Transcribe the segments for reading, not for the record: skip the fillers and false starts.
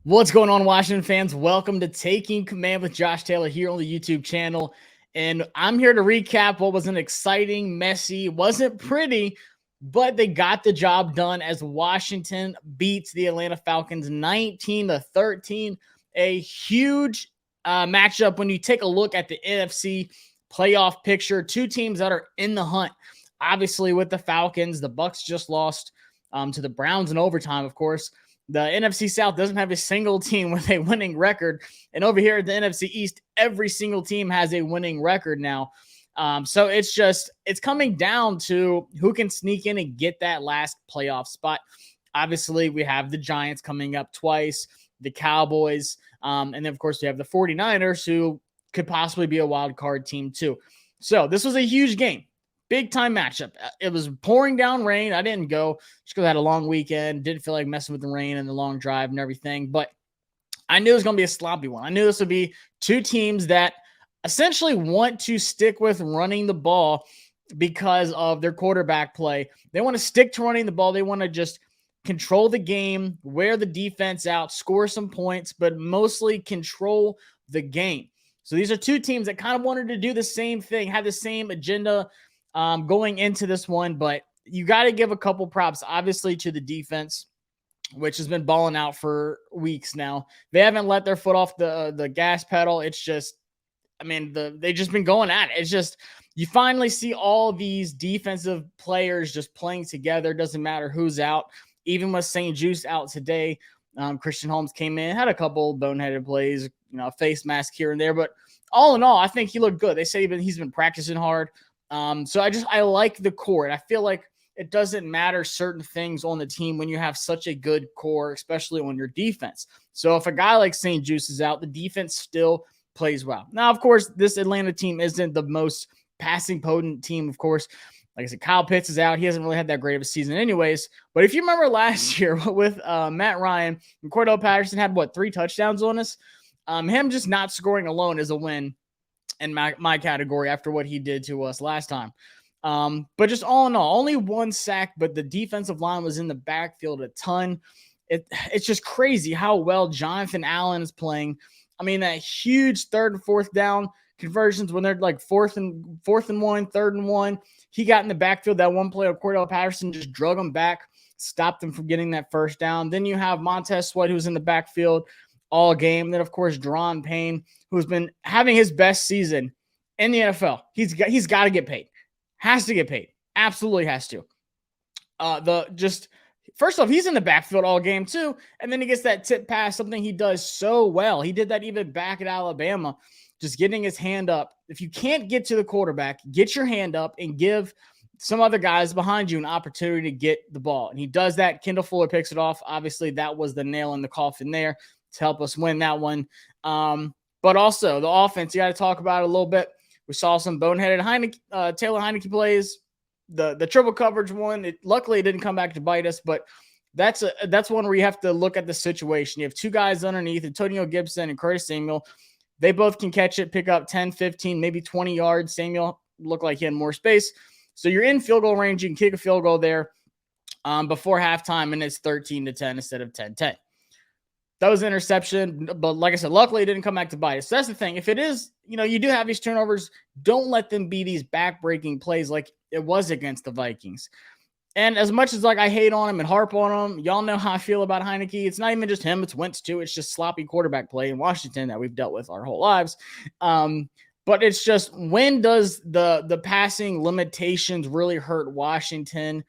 What's going on, Washington fans? Welcome to Taking Command with Josh Taylor here on the YouTube channel. And I'm here to recap what was an exciting, messy, wasn't pretty, but they got the job done as Washington beats the Atlanta Falcons 19-13. A huge matchup when you take a look at the NFC playoff picture. Two teams that are in the hunt. Obviously, with the Falcons, the Bucks just lost to the Browns in overtime, of course. The NFC South doesn't have a single team with a winning record. And over here at the NFC East, every single team has a winning record now. So it's coming down to who can sneak in and get that last playoff spot. Obviously, we have the Giants coming up twice, the Cowboys, and then, of course, we have the 49ers, who could possibly be a wild card team too. So this was a huge game. Big time matchup. It was pouring down rain. I didn't go just because I had a long weekend. Didn't feel like messing with the rain and the long drive and everything. But I knew it was going to be a sloppy one. I knew this would be two teams that essentially want to stick with running the ball because of their quarterback play. They want to stick to running the ball. They want to just control the game, wear the defense out, score some points, but mostly control the game. So these are two teams that kind of wanted to do the same thing, had the same agenda going into this one, but you got to give a couple props, obviously, to the defense, which has been balling out for weeks now. They haven't let their foot off the gas pedal. It's just, they just been going at it. It's just, you finally see all these defensive players just playing together. Doesn't matter who's out. Even with St. Juice out today, Christian Holmes came in, had a couple boneheaded plays, face mask here and there, but all in all, I think he looked good. They say he's been practicing hard. So I like the core, and I feel like it doesn't matter certain things on the team when you have such a good core, especially on your defense. So if a guy like St. Juice is out, the defense still plays well. Now, of course, this Atlanta team isn't the most passing potent team, of course. Like I said, Kyle Pitts is out. He hasn't really had that great of a season anyways. But if you remember last year with Matt Ryan and Cordell Patterson had, 3 touchdowns on us? Him just not scoring alone is a win in my category after what he did to us last time. But just all in all, only 1 sack, but the defensive line was in the backfield a ton. It's just crazy how well Jonathan Allen is playing. I mean, that huge 3rd and 4th down conversions when they're like 4th and 1, 3rd and 1. He got in the backfield. That one play of Cordell Patterson just drug him back, stopped them from getting that first down. Then you have Montez Sweat, who's in the backfield all game. Then, of course, Deron Payne, who's been having his best season in the NFL. He's got to get paid. Has to get paid. Absolutely has to. First off, he's in the backfield all game too, and then he gets that tip pass, something he does so well. He did that even back at Alabama, just getting his hand up. If you can't get to the quarterback, get your hand up and give some other guys behind you an opportunity to get the ball. And he does that. Kendall Fuller picks it off. Obviously, that was the nail in the coffin there to help us win that one. But also the offense, you got to talk about it a little bit. We saw some boneheaded Taylor Heineke plays. The triple coverage one, luckily it didn't come back to bite us, but that's one where you have to look at the situation. You have 2 guys underneath, Antonio Gibson and Curtis Samuel. They both can catch it, pick up 10, 15, maybe 20 yards. Samuel looked like he had more space. So you're in field goal range. You can kick a field goal there before halftime, and it's 13-10 instead of 10-10. That was an interception, but like I said, luckily it didn't come back to bite us. So that's the thing. If it is, you do have these turnovers, don't let them be these back-breaking plays like it was against the Vikings. And as much as I hate on him and harp on him, y'all know how I feel about Heineke. It's not even just him, it's Wentz too. It's just sloppy quarterback play in Washington that we've dealt with our whole lives. But it's just, when does the passing limitations really hurt Washington?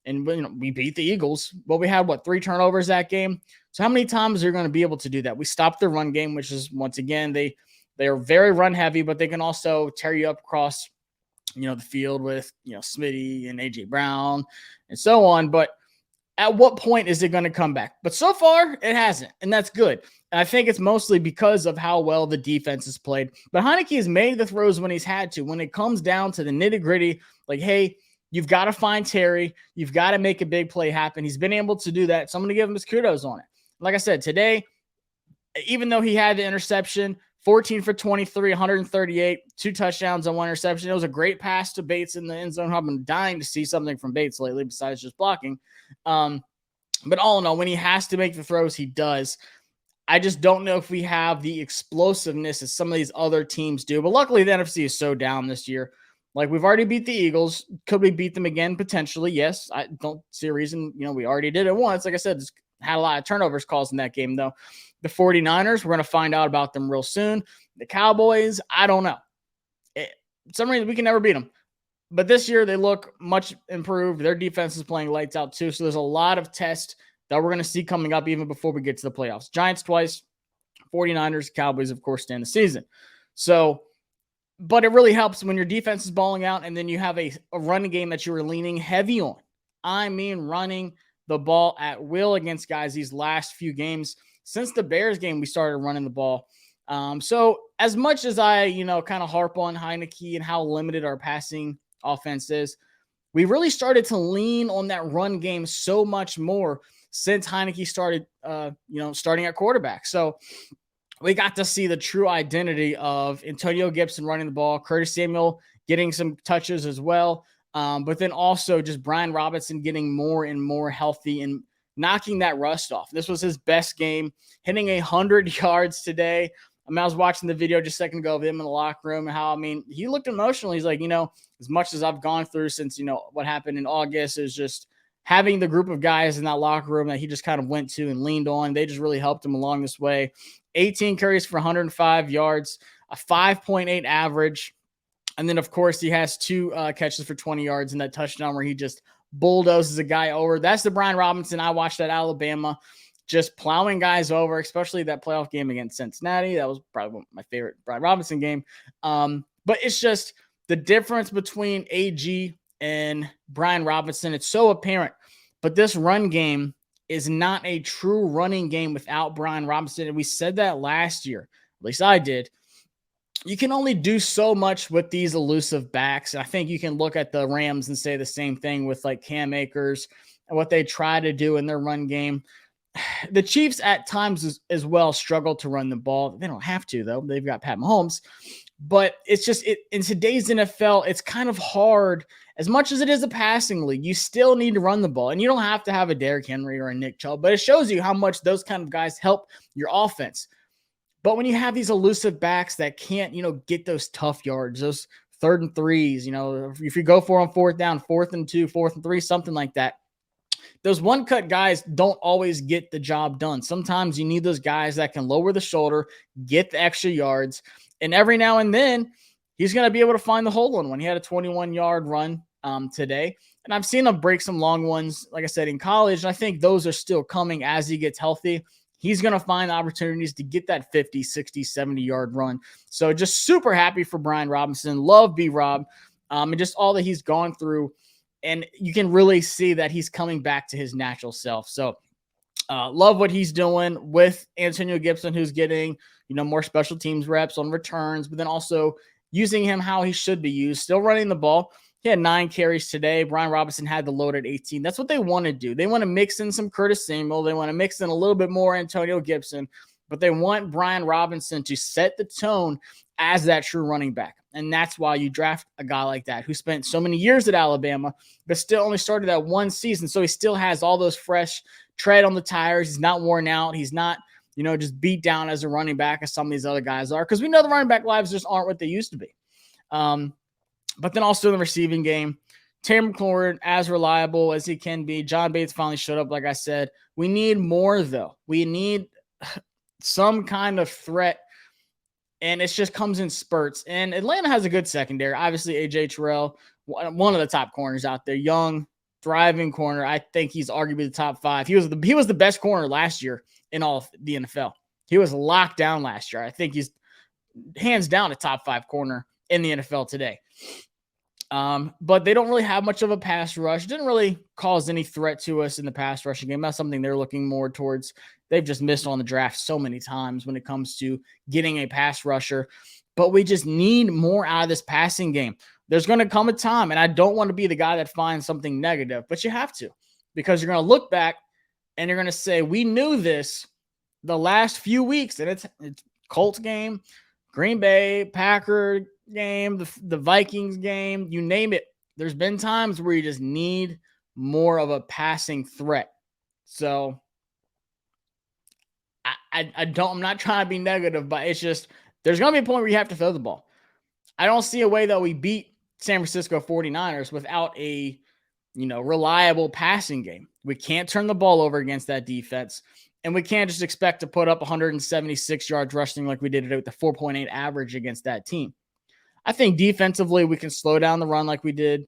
And we beat the Eagles, but we had 3 turnovers that game. So how many times are you going to be able to do that? We stopped the run game, which is, once again, they are very run heavy, but they can also tear you up across, the field with, Smitty and AJ Brown and so on. But at what point is it going to come back? But so far it hasn't, and that's good. And I think it's mostly because of how well the defense has played. But Heineke has made the throws when he's had to. When it comes down to the nitty gritty, hey, you've got to find Terry. You've got to make a big play happen. He's been able to do that. So I'm going to give him his kudos on it. Like I said, today, even though he had the interception, 14 for 23, 138, 2 touchdowns on 1 interception. It was a great pass to Bates in the end zone. I've been dying to see something from Bates lately besides just blocking. But all in all, when he has to make the throws, he does. I just don't know if we have the explosiveness as some of these other teams do. But luckily, the NFC is so down this year. Like, we've already beat the Eagles. Could we beat them again? Potentially, yes. I don't see a reason. We already did it once. Like I said, just had a lot of turnovers calls in that game, though. The 49ers, we're going to find out about them real soon. The Cowboys, I don't know. For some reason, we can never beat them. But this year, they look much improved. Their defense is playing lights out, too. So there's a lot of tests that we're going to see coming up even before we get to the playoffs. Giants twice, 49ers, Cowboys, of course, stay in the season. So, but it really helps when your defense is balling out and then you have a running game that you were leaning heavy on. I mean, running the ball at will against guys these last few games. Since the Bears game, we started running the ball. So as much as I, kind of harp on Heineke and how limited our passing offense is, we really started to lean on that run game so much more since Heineke started, starting at quarterback. So we got to see the true identity of Antonio Gibson running the ball, Curtis Samuel getting some touches as well, but then also just Brian Robinson getting more and more healthy and knocking that rust off. This was his best game, hitting 100 yards today. I was watching the video just a second ago of him in the locker room and how, he looked emotional. He's like, as much as I've gone through since, what happened in August is just having the group of guys in that locker room that he just kind of went to and leaned on. They just really helped him along this way. 18 carries for 105 yards, a 5.8 average. And then, of course, he has 2 catches for 20 yards in that touchdown where he just bulldozes a guy over. That's the Brian Robinson I watched at Alabama, just plowing guys over, especially that playoff game against Cincinnati. That was probably my favorite Brian Robinson game. But it's just the difference between AG and Brian Robinson. It's so apparent. But this run game is not a true running game without Brian Robinson. And we said that last year, at least I did. You can only do so much with these elusive backs. I think you can look at the Rams and say the same thing with like Cam Akers and what they try to do in their run game. The Chiefs at times as well struggle to run the ball. They don't have to, though. They've got Pat Mahomes. But it's just in today's NFL, it's kind of hard. As much as it is a passing league, you still need to run the ball. And you don't have to have a Derrick Henry or a Nick Chubb, but it shows you how much those kind of guys help your offense. But when you have these elusive backs that can't, get those tough yards, those 3rd and 3s, if you go for on 4th down, 4th and 2, 4th and 3, something like that, those one-cut guys don't always get the job done. Sometimes you need those guys that can lower the shoulder, get the extra yards, and every now and then he's going to be able to find the hole in one. He had a 21-yard run today, and I've seen him break some long ones, like I said, in college, and I think those are still coming as he gets healthy. He's going to find opportunities to get that 50, 60, 70-yard run. So just super happy for Brian Robinson. Love B-Rob and just all that he's gone through. And you can really see that he's coming back to his natural self. So love what he's doing with Antonio Gibson, who's getting, more special teams reps on returns, but then also using him how he should be used, still running the ball. He had 9 carries today. Brian Robinson had the load at 18. That's what they want to do. They want to mix in some Curtis Samuel. They want to mix in a little bit more Antonio Gibson, but they want Brian Robinson to set the tone as that true running back. And that's why you draft a guy like that who spent so many years at Alabama, but still only started that one season. So he still has all those fresh tread on the tires. He's not worn out. He's not, just beat down as a running back as some of these other guys are, because we know the running back lives just aren't what they used to be. But then also in the receiving game, Terry McLaurin, as reliable as he can be. John Bates finally showed up, like I said. We need more, though. We need some kind of threat, and it just comes in spurts. And Atlanta has a good secondary. Obviously, A.J. Terrell, one of the top corners out there, young, thriving corner. I think he's arguably the top 5. He was the best corner last year in all of the NFL. He was locked down last year. I think he's hands down a top 5 corner in the NFL today. But they don't really have much of a pass rush. Didn't really cause any threat to us in the pass rushing game. That's something they're looking more towards. They've just missed on the draft so many times when it comes to getting a pass rusher. But we just need more out of this passing game. There's going to come a time, and I don't want to be the guy that finds something negative, but you have to, because you're going to look back and you're going to say, we knew this the last few weeks, and it's Colts game, Green Bay, Packer game, the Vikings game, you name it. There's been times where you just need more of a passing threat. So I'm not trying to be negative, but it's just, there's going to be a point where you have to throw the ball. I don't see a way that we beat San Francisco 49ers without a, reliable passing game. We can't turn the ball over against that defense. And we can't just expect to put up 176 yards rushing like we did it with the 4.8 average against that team. I think defensively, we can slow down the run like we did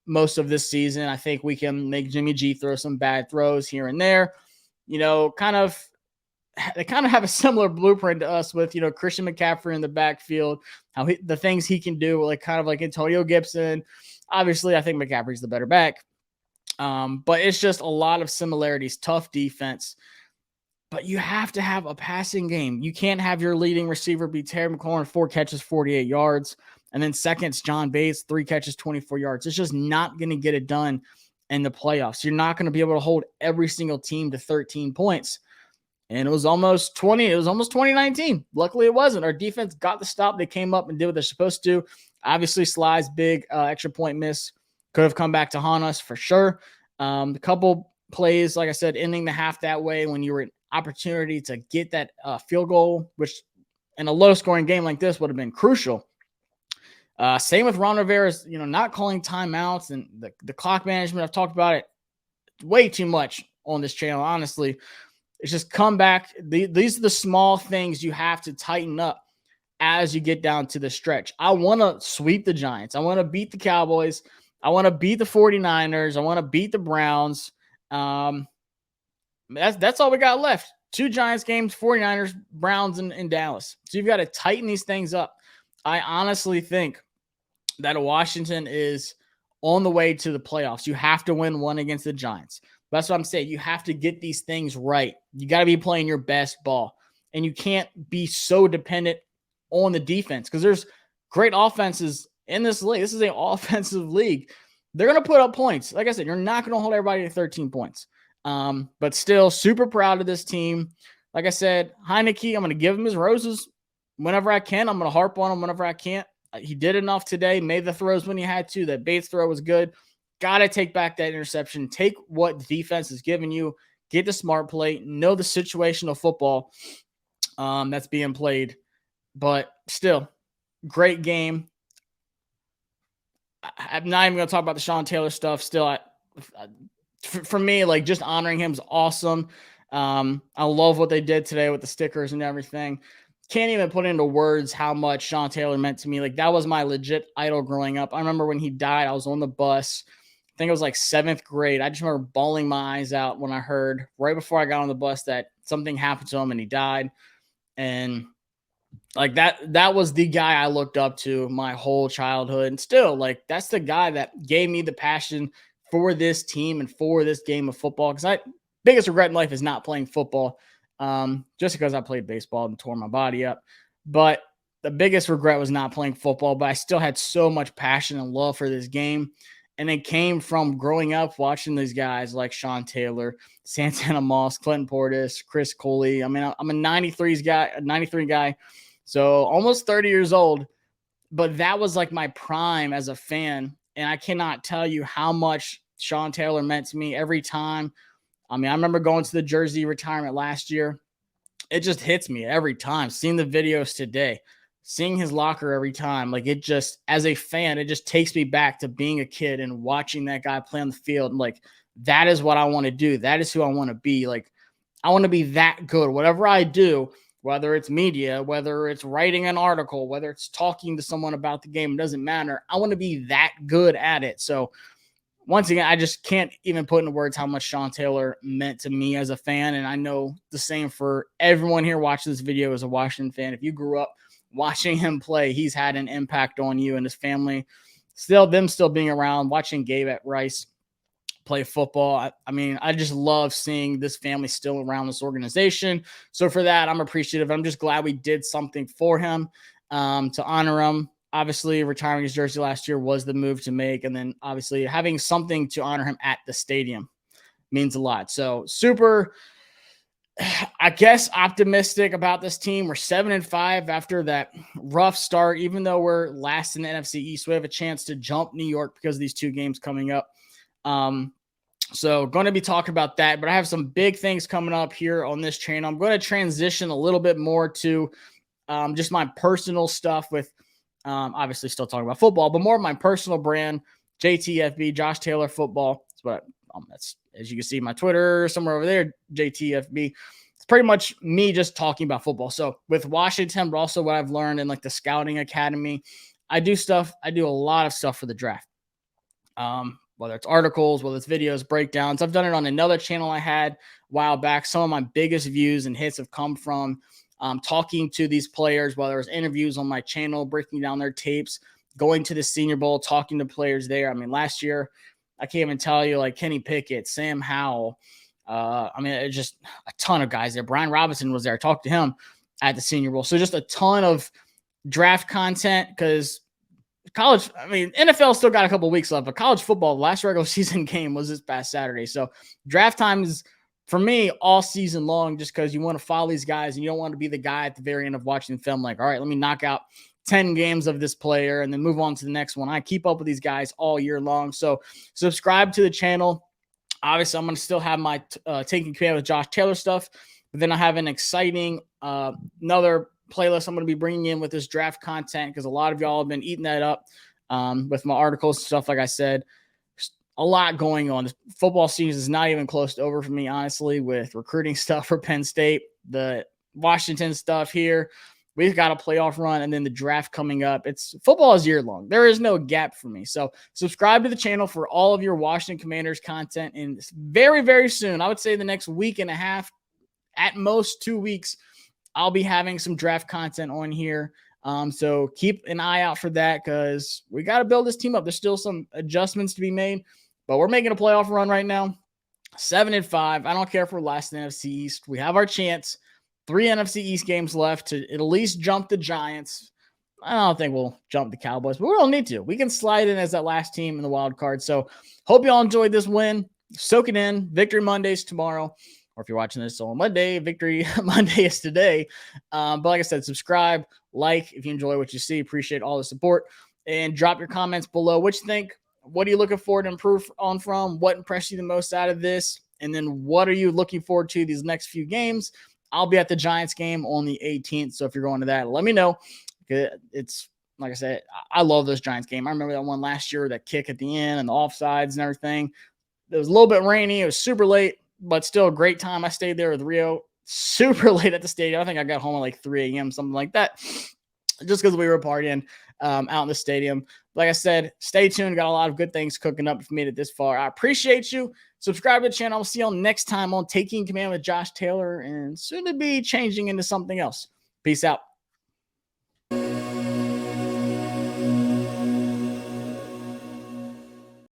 most of this season. I think we can make Jimmy G throw some bad throws here and there. They kind of have a similar blueprint to us with, Christian McCaffrey in the backfield, the things he can do, kind of like Antonio Gibson. Obviously, I think McCaffrey's the better back. But it's just a lot of similarities, tough defense. But you have to have a passing game. You can't have your leading receiver be Terry McLaurin, 4 catches, 48 yards. And then second's John Bates, 3 catches, 24 yards. It's just not going to get it done in the playoffs. You're not going to be able to hold every single team to 13 points. And it was almost 2019. Luckily, it wasn't. Our defense got the stop. They came up and did what they're supposed to. Obviously, Sly's big extra point miss could have come back to haunt us for sure. A couple plays, like I said, ending the half that way when you were in opportunity to get that field goal, which in a low-scoring game like this would have been crucial. Same with Ron Rivera's, not calling timeouts and the clock management. I've talked about it way too much on this channel, honestly. It's just come back. These are the small things you have to tighten up as you get down to the stretch. I want to sweep the Giants. I want to beat the Cowboys. I want to beat the 49ers. I want to beat the Browns. That's all we got left. 2 Giants games, 49ers, Browns, and Dallas. So you've got to tighten these things up. I honestly think that Washington is on the way to the playoffs. You have to win one against the Giants. That's what I'm saying. You have to get these things right. You got to be playing your best ball. And you can't be so dependent on the defense because there's great offenses in this league. This is an offensive league. They're going to put up points. Like I said, you're not going to hold everybody to 13 points. But still super proud of this team. Like I said, Heineke, I'm going to give him his roses whenever I can. I'm going to harp on him whenever I can't. He did enough today, made the throws when he had to. That Bates throw was good. Got to take back that interception. Take what the defense is giving you. Get the smart play. Know the situational football that's being played. But still, great game. I'm not even going to talk about the Sean Taylor stuff. Still, for me, just honoring him is awesome. I love what they did today with the stickers and everything. Can't even put into words how much Sean Taylor meant to me. That was my legit idol growing up. I remember when he died, I was on the bus. I think it was 7th grade. I just remember bawling my eyes out when I heard right before I got on the bus that something happened to him and he died. And that was the guy I looked up to my whole childhood. And still, that's the guy that gave me the passion for this team and for this game of football. Because biggest regret in life is not playing football. Just because I played baseball and tore my body up. But the biggest regret was not playing football, but I still had so much passion and love for this game. And it came from growing up watching these guys like Sean Taylor, Santana Moss, Clinton Portis, Chris Coley. I mean, I'm a 93 guy, so almost 30 years old. But that was my prime as a fan. And I cannot tell you how much Sean Taylor meant to me every time. I mean, I remember going to the jersey retirement last year. It just hits me every time. Seeing the videos today, seeing his locker every time, it just, as a fan, it just takes me back to being a kid and watching that guy play on the field. And that is what I want to do. That is who I want to be. I want to be that good. Whatever I do, whether it's media, whether it's writing an article, whether it's talking to someone about the game, it doesn't matter. I want to be that good at it. So once again, I just can't even put into words how much Sean Taylor meant to me as a fan. And I know the same for everyone here watching this video as a Washington fan. If you grew up watching him play, he's had an impact on you and his family. Still being around, watching Gabe at Rice play football. I mean, I just love seeing this family still around this organization. So for that, I'm appreciative. I'm just glad we did something for him to honor him. Obviously, retiring his jersey last year was the move to make. And then obviously having something to honor him at the stadium means a lot. So super, I guess, optimistic about this team. We're 7-5 after that rough start. Even though we're last in the NFC East, we have a chance to jump New York because of these 2 games coming up. So going to be talking about that, but I have some big things coming up here on this channel. I'm going to transition a little bit more to just my personal stuff with obviously still talking about football, but more of my personal brand, JTFB, Josh Taylor Football. That's what that's, as you can see, my Twitter somewhere over there, JTFB. It's pretty much me just talking about football. So with Washington, but also what I've learned in like the scouting academy, I do a lot of stuff for the draft. Whether it's articles, whether it's videos, breakdowns. I've done it on another channel I had a while back. Some of my biggest views and hits have come from talking to these players, whether it's interviews on my channel, breaking down their tapes, going to the Senior Bowl, talking to players there. I mean, last year, I can't even tell you, like Kenny Pickett, Sam Howell. I mean, it's just a ton of guys there. Brian Robinson was there. I talked to him at the Senior Bowl. So just a ton of draft content because college, I mean, NFL still got a couple weeks left, but college football, the last regular season game was this past Saturday. So draft time is, for me, all season long, just because you want to follow these guys and you don't want to be the guy at the very end of watching the film like, all right, let me knock out 10 games of this player and then move on to the next one. I keep up with these guys all year long. So subscribe to the channel. Obviously, I'm going to still have my Taking Command with Josh Taylor stuff, but then I have an exciting another playlist I'm going to be bringing in with this draft content because a lot of y'all have been eating that up with my articles and stuff. Like I said, a lot going on. The football season is not even close to over for me, honestly, with recruiting stuff for Penn State, the Washington stuff here. We've got a playoff run and then the draft coming up. It's football is year long. There is no gap for me. So subscribe to the channel for all of your Washington Commanders content. And very, very soon, I would say the next week and a half, at most 2 weeks, I'll be having some draft content on here. So keep an eye out for that because we got to build this team up. There's still some adjustments to be made, but we're making a playoff run right now. 7-5. I don't care if we're last in the NFC East. We have our chance. 3 NFC East games left to at least jump the Giants. I don't think we'll jump the Cowboys, but we don't need to. We can slide in as that last team in the wild card. So hope you all enjoyed this win. Soak it in. Victory Mondays tomorrow. Or if you're watching this on Monday, Victory Monday is today. But like I said, subscribe, like if you enjoy what you see. Appreciate all the support. And drop your comments below. What you think? What are you looking forward to improve on from? What impressed you the most out of this? And then what are you looking forward to these next few games? I'll be at the Giants game on the 18th. So if you're going to that, let me know. It's, like I said, I love this Giants game. I remember that one last year, that kick at the end and the offsides and everything. It was a little bit rainy. It was super late, but still a great time. I stayed there with Rio super late at the stadium. I think I got home at like 3 a.m., something like that, just because we were partying out in the stadium. Like I said, stay tuned. Got a lot of good things cooking up if you made it this far. I appreciate you. Subscribe to the channel. I'll see you all next time on Taking Command with Josh Taylor and soon to be changing into something else. Peace out.